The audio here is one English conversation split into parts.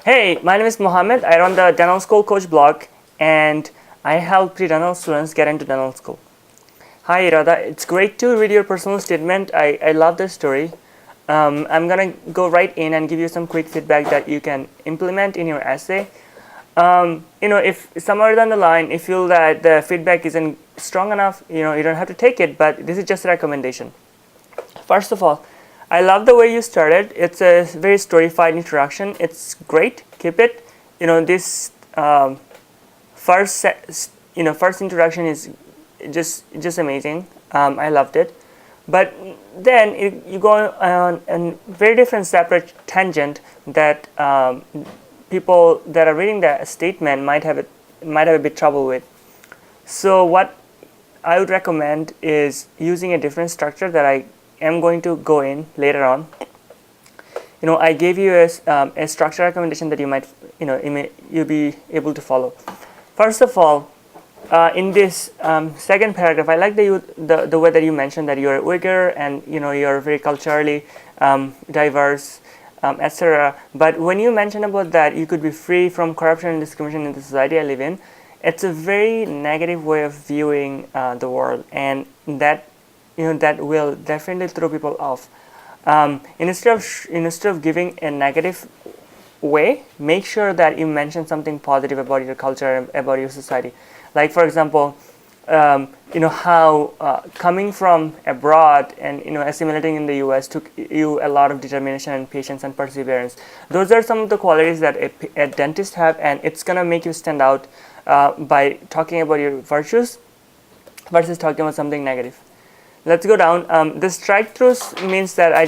Hey, my name is Mohammed. I run the Dental School Coach blog and I help pre-dental students get into dental school. Hi Irada, it's great to read your personal statement. I love this story. I'm gonna go right in and give you some quick feedback that you can implement in your essay. If somewhere down the line you feel that the feedback isn't strong enough, you don't have to take it, but this is just a recommendation. First of all, I love the way you started. It's a very storified introduction. It's great. Keep it. This first introduction is just amazing. I loved it. But then you go on a very different separate tangent that people that are reading the statement might have a bit trouble with. So what I would recommend is using a different structure that I am going to go in later on. I gave you a structure recommendation that you might you'll be able to follow. First of all, in this second paragraph, I like the way that you mentioned that you're a Uyghur and you're very culturally diverse, etc. But when you mention about that you could be free from corruption and discrimination in the society I live in, it's a very negative way of viewing the world, and that will definitely throw people off. Instead of giving a negative way, make sure that you mention something positive about your culture and about your society. Like for example, how coming from abroad and assimilating in the U.S. took you a lot of determination and patience and perseverance. Those are some of the qualities that a dentist have, and it's gonna make you stand out by talking about your virtues versus talking about something negative. Let's go down. The strike throughs means that I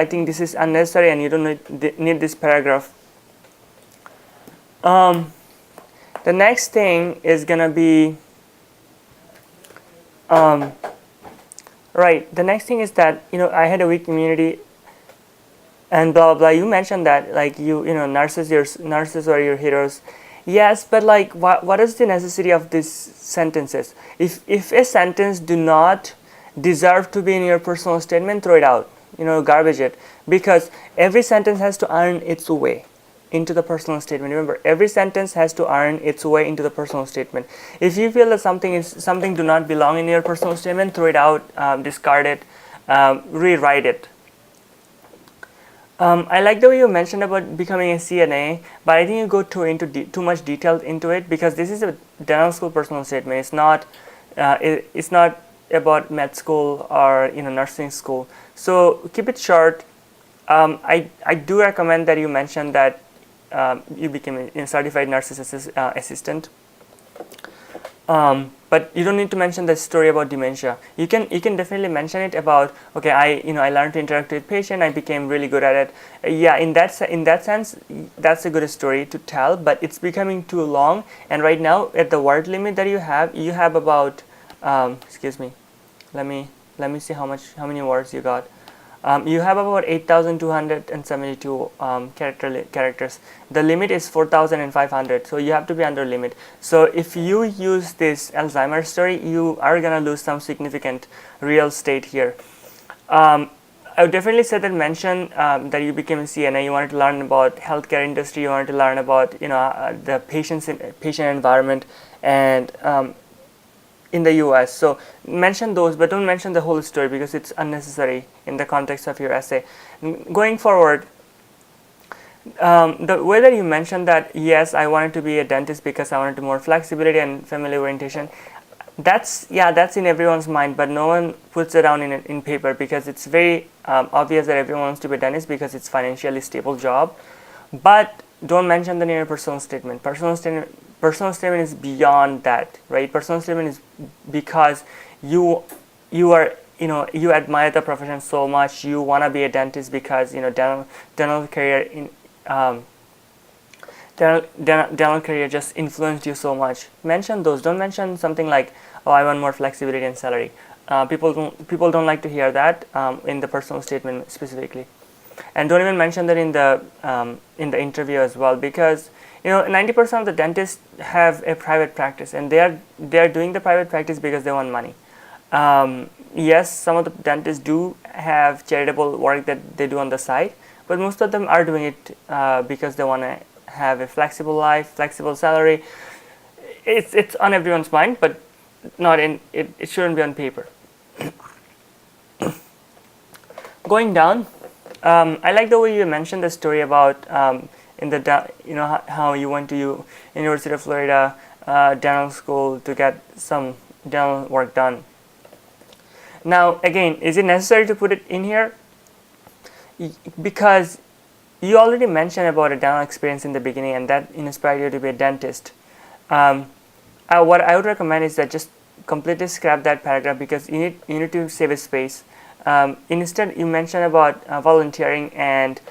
think this is unnecessary and you don't need this paragraph. The next thing is gonna be right. The next thing is that I had a weak community and blah blah blah. You mentioned that like nurses are your heroes. Yes, but like what is the necessity of these sentences? If a sentence do not deserve to be in your personal statement, throw it out, garbage it, because every sentence has to earn its way into the personal statement. Remember, every sentence has to earn its way into the personal statement. If you feel that something do not belong in your personal statement, throw it out, discard it, rewrite it. I like the way you mentioned about becoming a CNA, but I think you go too much detail into it, because this is a dental school personal statement. It's not about med school or nursing school. So keep it short. I do recommend that you mention that you became a certified nurse assistant. But you don't need to mention the story about dementia. You can definitely mention it about, okay, I learned to interact with patient, I became really good at it. Yeah, in that sense, that's a good story to tell, but it's becoming too long. And right now, at the word limit that you have about excuse me, let me see how many words you got. You have about 8,272 characters. The limit is 4,500, so you have to be under limit. So if you use this Alzheimer's story, you are gonna lose some significant real estate here. I would definitely say that mention that you became a CNA, you wanted to learn about healthcare industry, you wanted to learn about the patient environment and in the US. So mention those, but don't mention the whole story because it's unnecessary in the context of your essay. Going forward, the way that you mentioned that, yes, I wanted to be a dentist because I wanted more flexibility and family orientation, that's in everyone's mind, but no one puts it down in paper, because it's very obvious that everyone wants to be a dentist because it's financially stable job. But don't mention that in your personal statement. Personal statement is beyond that, right? Personal statement is because you admire the profession so much, you want to be a dentist because dental career dental career just influenced you so much. Mention those. Don't mention something like, oh, I want more flexibility and salary. People don't like to hear that in the personal statement specifically. And don't even mention that in the interview as well, because 90% of the dentists have a private practice, and they are doing the private practice because they want money. Yes, some of the dentists do have charitable work that they do on the side, but most of them are doing it because they want to have a flexible life, flexible salary. It's on everyone's mind, but not in it. It shouldn't be on paper. Going down, I like the way you mentioned the story about how you went to University of Florida dental school to get some dental work done. Now again, is it necessary to put it in here? Because you already mentioned about a dental experience in the beginning, and that inspired you to be a dentist. What I would recommend is that just completely scrap that paragraph, because you need to save a space. Instead, you mentioned about volunteering and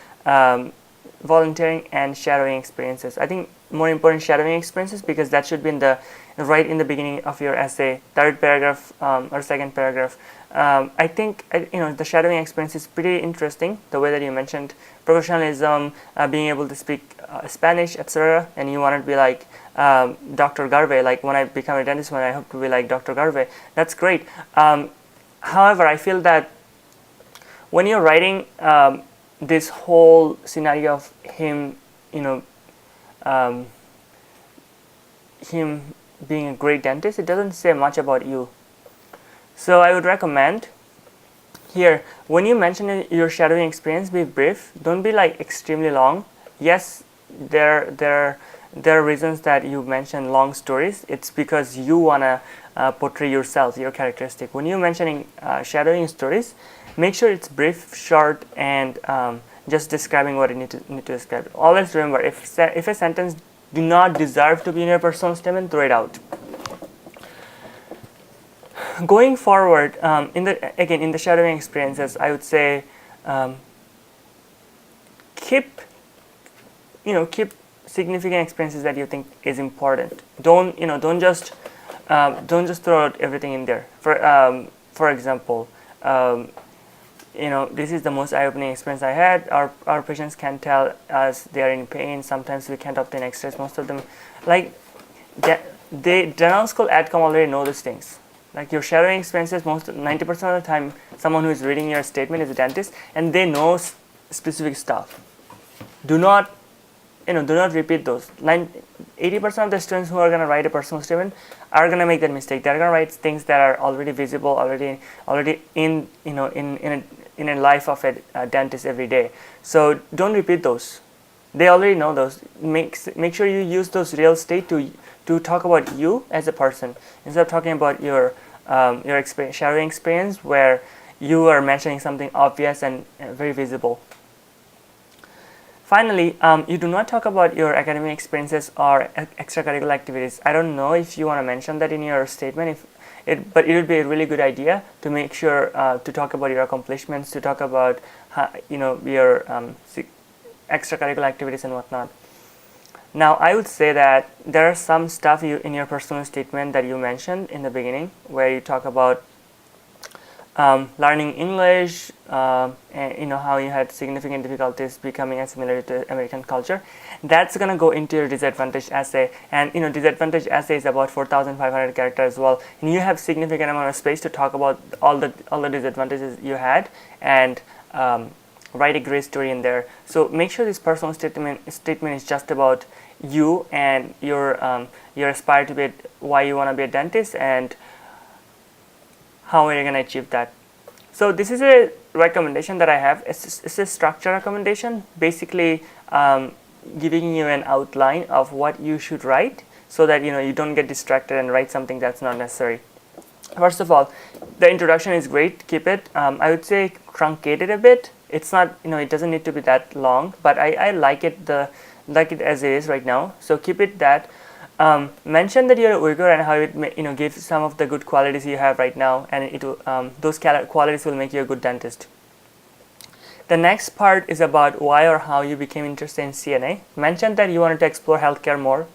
shadowing experiences. I think more important shadowing experiences, because that should be right in the beginning of your essay, third paragraph or second paragraph. I think the shadowing experience is pretty interesting. The way that you mentioned professionalism, being able to speak Spanish, etc., and you want to be like Dr. Garvey. Like when I become a dentist, when I hope to be like Dr. Garvey. That's great. However, I feel that when you're writing this whole scenario of him, him being a great dentist, it doesn't say much about you. So I would recommend here, when you mention your shadowing experience, be brief. Don't be like extremely long. Yes, there are reasons that you mention long stories. It's because you wanna portray yourself, your characteristic. When you're mentioning shadowing stories, make sure it's brief, short, and just describing what you need to describe. Always remember, if a sentence do not deserve to be in your personal statement, throw it out. Going forward, in the shadowing experiences, I would say keep significant experiences that you think is important. Don't just throw out everything in there. For example, this is the most eye-opening experience I had. Our patients can tell us they are in pain. Sometimes we can't obtain X-rays. Most of them, like the dental school AdCom already know these things. Like your shadowing experiences, 90% of the time, someone who is reading your statement is a dentist, and they know specific stuff. Do not repeat those. 80% of the students who are going to write a personal statement are going to make that mistake. They're going to write things that are already visible, already in a life of a dentist every day. So don't repeat those. They already know those. Make sure you use those real estate to talk about you as a person, instead of talking about your experience, shadowing experience, where you are mentioning something obvious and very visible. Finally, you do not talk about your academic experiences or extracurricular activities. I don't know if you want to mention that in your statement, but it would be a really good idea to make sure to talk about your accomplishments, to talk about your extracurricular activities and whatnot. Now, I would say that there are some stuff in your personal statement that you mentioned in the beginning, where you talk about learning English, and how you had significant difficulties becoming assimilated to American culture. That's gonna go into your disadvantage essay, and disadvantage essay is about 4,500 characters as well, and you have significant amount of space to talk about all the disadvantages you had, and write a great story in there. So make sure this personal statement is just about you and your aspire to be why you want to be a dentist and how are you going to achieve that. So this is a recommendation that I have. It's a structure recommendation, basically giving you an outline of what you should write, so that you don't get distracted and write something that's not necessary. First of all, the introduction is great. Keep it. I would say truncate it a bit. It's not, it doesn't need to be that long, but I like it as it is right now. So keep it that. Mention that you're a Uyghur and how it give some of the good qualities you have right now, and those qualities will make you a good dentist. The next part is about why or how you became interested in CNA. Mention that you wanted to explore healthcare more.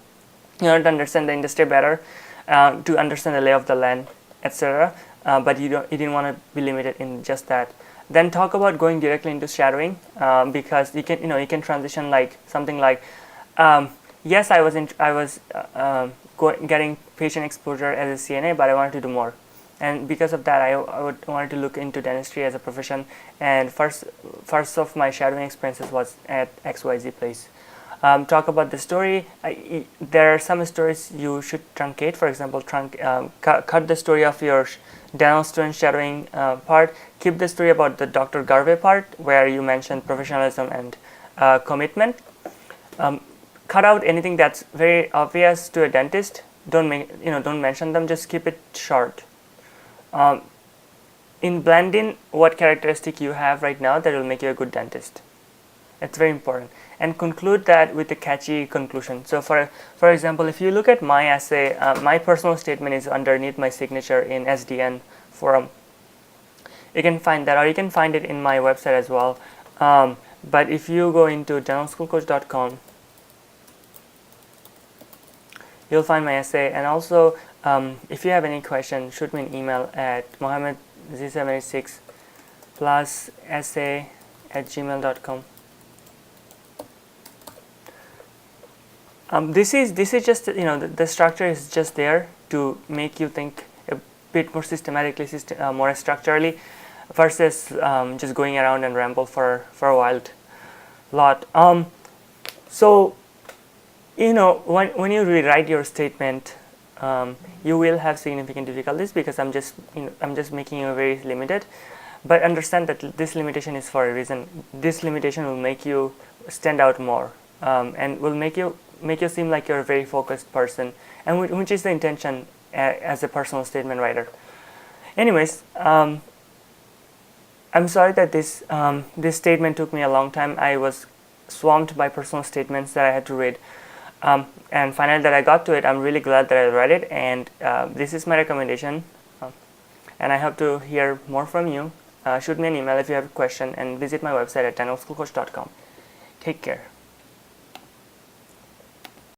You wanted to understand the industry better, to understand the lay of the land, etc. But you didn't want to be limited in just that. Then talk about going directly into shadowing, because you can transition like something like, yes, I was getting patient exposure as a CNA, but I wanted to do more. and because of that I would wanted to look into dentistry as a profession, and first of my shadowing experiences was at XYZ place. Talk about the story. There are some stories you should truncate. For example, cut the story of your dental student shadowing part. Keep the story about the Dr. Garvey part where you mentioned professionalism and commitment. Cut out anything that's very obvious to a dentist. Don't mention them. Just keep it short. In blending, what characteristic you have right now that will make you a good dentist. It's very important. And conclude that with a catchy conclusion. So for example, if you look at my essay, my personal statement is underneath my signature in SDN forum. You can find that, or you can find it in my website as well. But if you go into dentalschoolcoach.com, you'll find my essay. And also, if you have any question, shoot me an email at mohammedz786 plus essay@gmail.com. This is just, the structure is just there to make you think a bit more systematically, more structurally, versus just going around and ramble for a wild lot. So when you rewrite your statement, you will have significant difficulties because I'm just making you very limited. But understand that this limitation is for a reason. This limitation will make you stand out more, and will make you seem like you're a very focused person, and which is the intention as a personal statement writer. Anyways, I'm sorry that this statement took me a long time. I was swamped by personal statements that I had to read, and finally that I got to it. I'm really glad that I read it, and this is my recommendation, and I hope to hear more from you. Shoot me an email if you have a question, and visit my website at dentalschoolcoach.com. Take care.